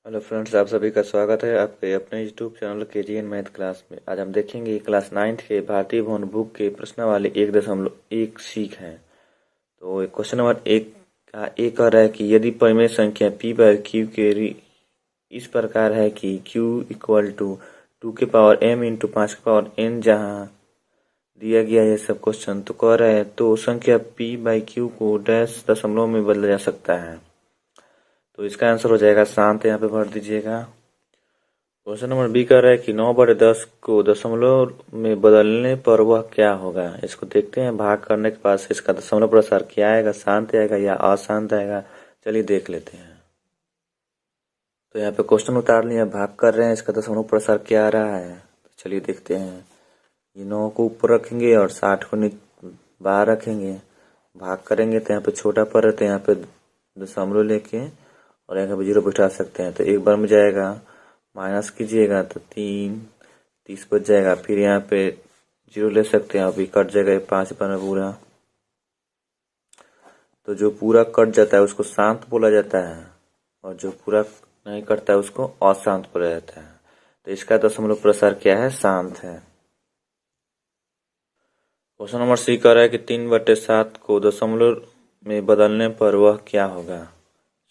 Hello friends, आप सभी का स्वागत है आपके अपने YouTube channel KGN math class में। आज हम देखेंगे क्लास 9th के भारतीय भवन बुक के प्रश्नावली 1.1 सीख है। तो क्वेश्चन नंबर 1 का एक कह रहा है कि यदि परिमेय संख्या p बाय q के इस प्रकार है कि q इक्वल टू 2 के पावर m इंटू 5 के पावर n जहाँ दिया गया है सब क्वेश्चन, तो कह रहा है तो संख्या p बाई q को डैश दशमलव में बदला जा सकता है। तो इसका आंसर हो जाएगा शांत, यहाँ पे भर दीजिएगा। क्वेश्चन नंबर बी कर रहा है कि 9/10 को दशमलव में बदलने पर वह क्या होगा। इसको देखते हैं, भाग करने के बाद इसका दशमलव प्रसार क्या आएगा, शांत आएगा या अशांत आएगा। चलिए देख लेते हैं। तो यहाँ पे क्वेश्चन उतार लिया, भाग कर रहे हैं, इसका दशमलव प्रसार क्या आ रहा है। तो चलिए देखते हैं। ये 9 को ऊपर रखेंगे और 60 को बाहर रखेंगे, भाग करेंगे तो यहाँ पे छोटा पर है, तो यहाँ पे दशमलव लेके और यहाँ पे 0 बिठा सकते हैं। तो एक बार में जाएगा, माइनस कीजिएगा तो 30 बच जाएगा। फिर यहाँ पे 0 ले सकते हैं, अभी कट जाएगा 5 पर पूरा। तो जो पूरा कट जाता है उसको शांत बोला जाता है और जो पूरा नहीं कटता है उसको अशांत बोला जाता है। तो इसका दशमलव प्रसार क्या है, शांत है। क्वेश्चन नंबर सी कह रहा है कि 3/7 को दशमलव में बदलने पर वह क्या होगा।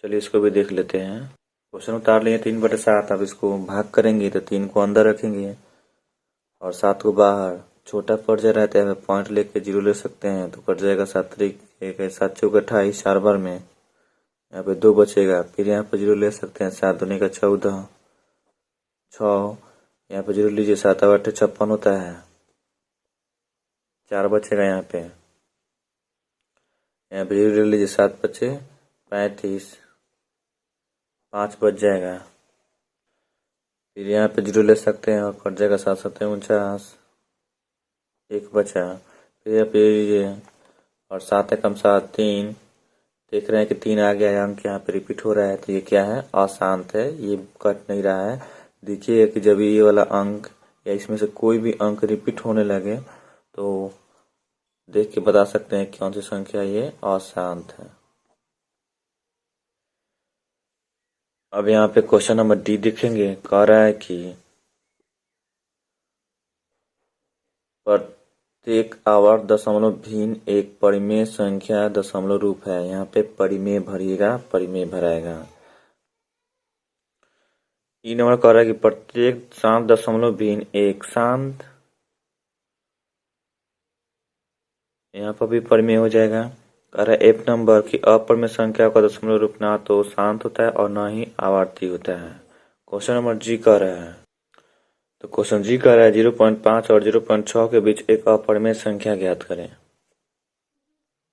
चलिए इसको भी देख लेते हैं। क्वेश्चन उतार लिए 3/7। अब इसको भाग करेंगे तो 3 को अंदर रखेंगे और 7 को बाहर। छोटा पड़ जा रहा है, पॉइंट लेके 0 ले सकते हैं, तो कट जाएगा 7 3 1 7 चौक 28, 4 बार में यहाँ पे 2 बचेगा। फिर यहाँ पे 0 ले सकते हैं, 7 दूनी का 14, 6 यहाँ पे 0 लीजिए, 7 8 56 होता है, 4 बचेगा। यहाँ पे 0 ले लीजिए, 7 बचे 35, 5 बच जाएगा। फिर यहाँ पे 0 ले सकते हैं और कट जाएगा 7 7 49, 1 बचा। फिर यहाँ पे ये और 7 एकम 7 3, देख रहे हैं कि 3 आ गया है, अंक यहाँ पे रिपीट हो रहा है, तो ये क्या है, अशांत है, ये कट नहीं रहा है। देखिए कि जब ये वाला अंक या इसमें से कोई भी अंक रिपीट होने लगे तो देख के बता सकते हैं कौन सी संख्या ये अशांत है। अब यहाँ पे क्वेश्चन नंबर डी देखेंगे, कह रहा है कि प्रत्येक आवर्त दशमलव भिन्न एक परिमेय संख्या दशमलव रूप है। यहाँ पे परिमेय भरिएगा, परिमेय भराएगा। ई नंबर कह रहा है कि प्रत्येक शांत दशमलव भिन्न एक शांत, यहाँ पर भी परिमेय हो जाएगा। कह रहा है एफ नंबर की अपरिमेय संख्या का दशमलव रूप ना तो शांत होता है और ना ही आवर्ती होता है। क्वेश्चन नंबर जी कह रहा है, तो क्वेश्चन जी कह रहा है 0.5 और 0.6 के बीच एक अपरिमेय संख्या ज्ञात करें।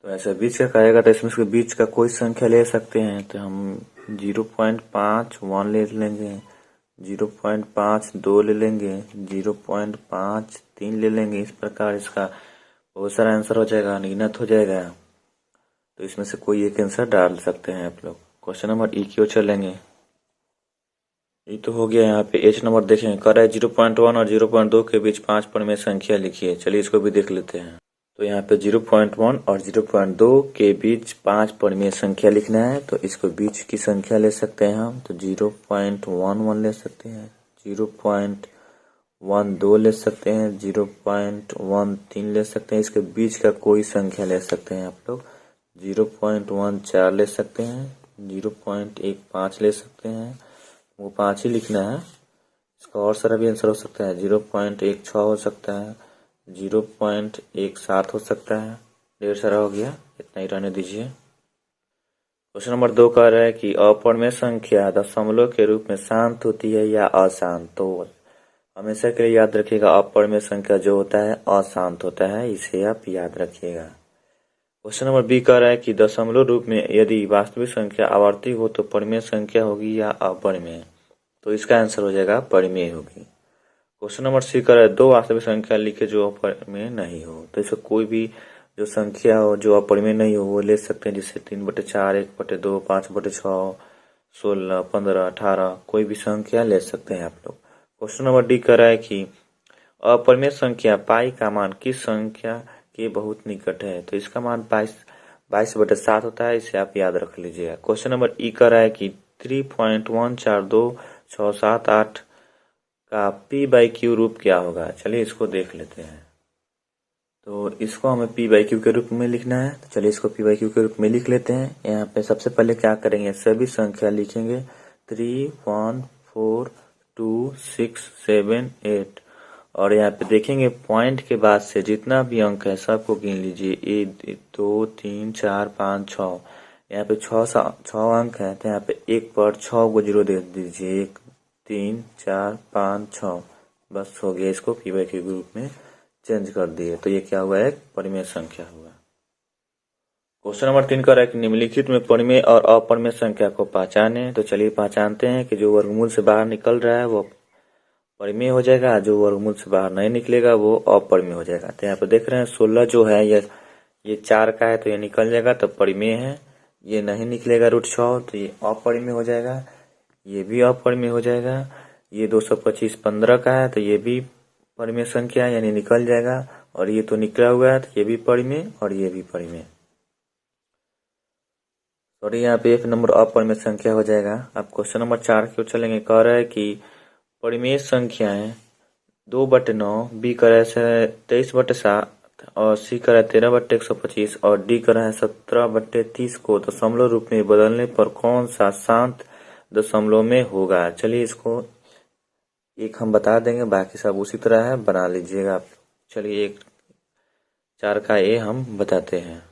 तो ऐसे बीच का कहेगा तो इसमें से बीच का कोई संख्या ले सकते हैं। तो हम 0.5 1 ले लेंगे, 0.5 2 ले लेंगे, 0.5 3 ले लेंगे। इस प्रकार इसका बहुत सारा आंसर हो जाएगा, अनगिनत हो जाएगा। तो इसमें से कोई एक आंसर डाल सकते हैं आप लोग। क्वेश्चन नंबर ई की ओर चलेंगे। ये तो हो गया। यहाँ पे एच नंबर देखेंगे, कह रहा है 0.1 और 0.2 के बीच 5 परिमेय संख्या लिखिए। चलिए इसको भी देख लेते हैं। तो यहाँ पे 0.1 और 0.2 के बीच 5 परिमेय संख्या लिखना है। तो इसको बीच की संख्या ले सकते हैं हम, तो 0.11 ले सकते हैं, 0.12 ले सकते हैं, 0.13 ले सकते हैं। इसके बीच का कोई संख्या ले सकते हैं आप लोग, 0.14 ले सकते हैं, 0.15 ले सकते हैं, वो 5 ही लिखना है। इसका और सारा भी आंसर हो सकता है, 0.16 हो सकता है, 0.17 हो सकता है। ढेर सारा हो गया, इतना ही रहने दीजिए। क्वेश्चन नंबर 2 कह रहा है कि अपरिमेय संख्या दशमलव के रूप में शांत होती है या अशांत। तो हमेशा के लिए याद रखिएगा, अपरिमेय संख्या जो होता है अशांत होता है, इसे आप याद रखिएगा। क्वेश्चन नंबर बी कह रहा है कि दशमलव रूप में यदि वास्तविक संख्या आवर्ती हो तो परिमेय संख्या होगी या अपरिमेय। तो इसका आंसर हो जाएगा परिमेय होगी। क्वेश्चन नंबर सी कह रहा है दो वास्तविक संख्या लिखे जो अपरिमेय नहीं हो। तो इसमें कोई भी जो संख्या हो जो अपरिमेय नहीं हो वो ले सकते हैं, जैसे 3/4, 1/2, 5/6, 16, 15, 18, कोई भी संख्या ले सकते हैं आप लोग। क्वेश्चन नंबर डी कह रहा है कि अपरिमेय संख्या पाई का मान किस संख्या के बहुत निकट है। तो इसका मान 22/7 होता है, इसे आप याद रख लीजिएगा। क्वेश्चन नंबर ई कह रहा है कि 3.14267 का p/q रूप क्या होगा। चलिए इसको देख लेते हैं। तो इसको हमें p/q के रूप में लिखना है। तो चलिए इसको p/q के रूप में लिख लेते हैं। यहाँ पे सबसे पहले क्या करेंगे, सभी संख्या लिखेंगे 3, 1, 4, 2, 6, 7, 8 और यहाँ पे देखेंगे पॉइंट के बाद से जितना भी अंक है सबको गिन लीजिए। 1, 2, 3, 4, 5, 6। यहाँ पे 6 अंक है तो यहाँ पे एक पर 6 को 0 दे दीजिए। 1, 3, 4, 5, 6 बस हो गया। इसको p/q के रूप में चेंज कर दिए तो ये क्या हुआ, एक परिमेय संख्या हुआ। क्वेश्चन नंबर 3 कर रहा है कि निम्नलिखित में परिमेय और अपरिमेय संख्या को पहचाने। तो चलिए पहचानते हैं कि जो वर्गमूल से बाहर निकल रहा है वो परिमेय हो जाएगा, जो वर्गमूल से बाहर नहीं निकलेगा वो अपरिमेय हो जाएगा। तो यहाँ पे देख रहे हैं 16 जो है ये 4 का है तो ये निकल जाएगा तो परिमेय है। ये नहीं निकलेगा √6 तो ये अपरिमेय हो जाएगा, ये भी अपरिमेय हो जाएगा। ये 225 15 का है तो ये भी परिमेय संख्या यानी निकल जाएगा। और ये तो निकला हुआ है तो ये भी परिमेय और ये भी परिमेय। और यहाँ पे एक नंबर अपरिमेय संख्या हो जाएगा। अब क्वेश्चन नंबर 4 की ओर चलेंगे। कह रहा है कि परिमेय संख्याएं 2/9, बी कह रहा है 23/7 और सी कह रहा है 13/125 और डी कह रहा है 17/30 को दशमलव रूप में बदलने पर कौन सा शांत दशमलव में होगा। चलिए इसको एक हम बता देंगे, बाकी सब उसी तरह है, बना लीजिएगा आप। चलिए 4 का ए हम बताते हैं।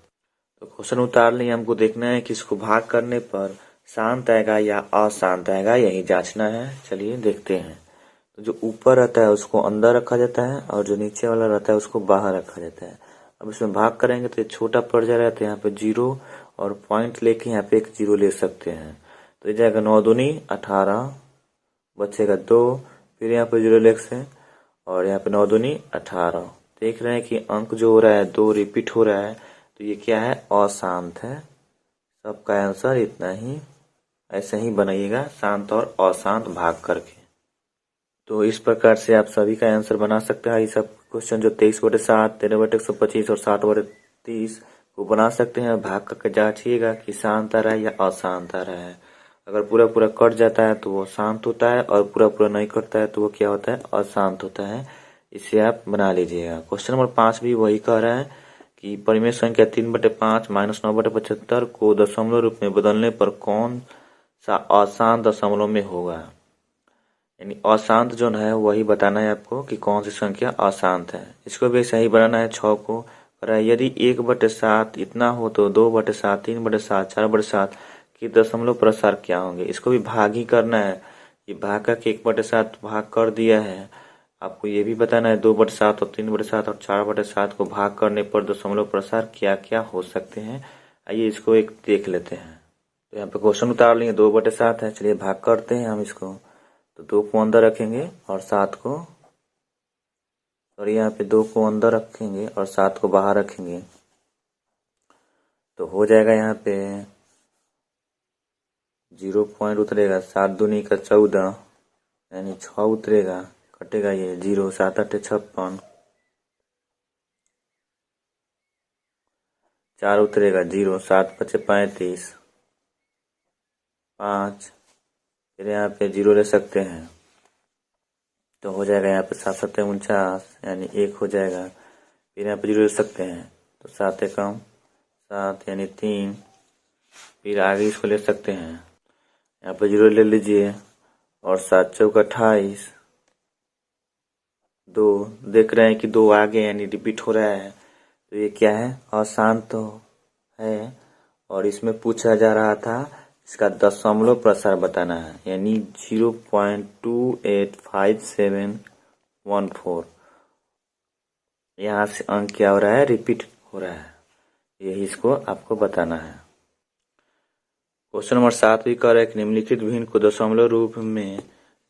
तो क्वेश्चन उतार लिए, हमको देखना है कि इसको भाग करने पर शांत आएगा या अशांत आएगा, यही जांचना है। चलिए देखते हैं। तो जो ऊपर रहता है उसको अंदर रखा जाता है और जो नीचे वाला रहता है उसको बाहर रखा जाता है। अब इसमें भाग करेंगे तो ये छोटा पड़ जा रहा है तो यहाँ पे 0 और पॉइंट लेके यहाँ पे एक 0 ले सकते हैं। तो ये जाएगा 9 दूनी 18, बचेगा 2, फिर यहाँ पे 0 ले सकते हैं और यहाँ पे 9 दूनी 18। देख रहे हैं कि अंक जो हो रहा है 2 रिपीट हो रहा है तो ये क्या है, अशांत है। सबका आंसर इतना ही, ऐसे ही बनाइएगा शांत और अशांत भाग करके। तो इस प्रकार से आप सभी का आंसर बना सकते हैं। ये सब क्वेश्चन जो 23/7, 13/125 और 7/30 को बना सकते हैं। भाग करके जांचिएगा कि शांत आ रहा है या अशांत आ रहा है। अगर पूरा पूरा कट जाता है तो वो शांत होता है और पूरा पूरा नहीं कटता है तो वो क्या होता है, अशांत होता है। इसे आप बना लीजिएगा। क्वेश्चन नंबर 5 भी वही कह रहा है कि परिमेय संख्या 3/5 -9/75 को दशमलव रूप में बदलने पर कौन सा अशांत दशमलव में होगा। यानी अशांत जो है वही बताना है आपको कि कौन सी संख्या अशांत है। इसको भी सही बनाना है। 6 को यदि 1/7 इतना हो तो 2/7, 3/7, 4/7 की दशमलव प्रसार क्या होंगे। इसको भी भाग ही करना है। ये भाग का 1/7 भाग कर दिया है। आपको ये भी बताना है 2/7 और 3/7 और 4/7 को भाग करने पर दशमलव प्रसार क्या क्या हो सकते हैं। आइए इसको एक देख लेते हैं। तो यहाँ पे क्वेश्चन उतार लिए 2/7 है। चलिए भाग करते हैं हम इसको। तो 2 को अंदर रखेंगे और 7 को, और यहाँ पे 2 को अंदर रखेंगे और 7 को बाहर रखेंगे तो हो जाएगा यहाँ पे 0 पॉइंट उतरेगा। 7 दूनी का 14 यानी 6 उतरेगा, कटेगा ये 0, 7 8 56, 4 उतरेगा 0, 7 5 35, 5, फिर यहाँ पे 0 ले सकते हैं तो हो जाएगा यहाँ पे 7 7 49 यानी 1 हो जाएगा। फिर यहाँ पे 0 ले सकते हैं तो 7 कम 7 यानी 3, फिर आगे इसको ले सकते हैं। यहाँ पे 0 ले लीजिए और 7 चौक 28, 2 देख रहे हैं कि 2 आगे यानी रिपीट हो रहा है तो ये क्या है, अशांत तो है। और इसमें पूछा जा रहा था इसका दशमलव प्रसार बताना है यानी 0.285714। यहाँ से अंक क्या हो रहा है, रिपीट हो रहा है। यही इसको आपको बताना है। क्वेश्चन नंबर 7 भी कह रहा है कि निम्नलिखित भिन्न को दशमलव रूप में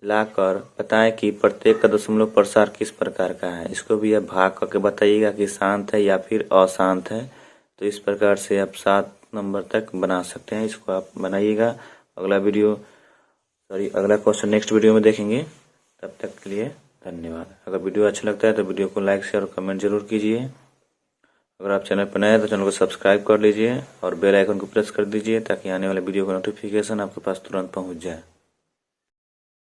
लाकर बताएं कि प्रत्येक का दशमलव प्रसार किस प्रकार का है। इसको भी आप भाग करके बताइएगा कि शांत है या फिर अशांत है। तो इस प्रकार से आप 7 नंबर तक बना सकते हैं। इसको आप बनाइएगा। अगला क्वेश्चन नेक्स्ट वीडियो में देखेंगे। तब तक के लिए धन्यवाद। अगर वीडियो अच्छा लगता है तो वीडियो को लाइक शेयर और कमेंट जरूर कीजिए। अगर आप चैनल पर नए हैं तो चैनल को सब्सक्राइब कर लीजिए और बेल आइकन को प्रेस कर दीजिए ताकि आने वाले वीडियो का नोटिफिकेशन आपके पास तुरंत पहुंच जाए।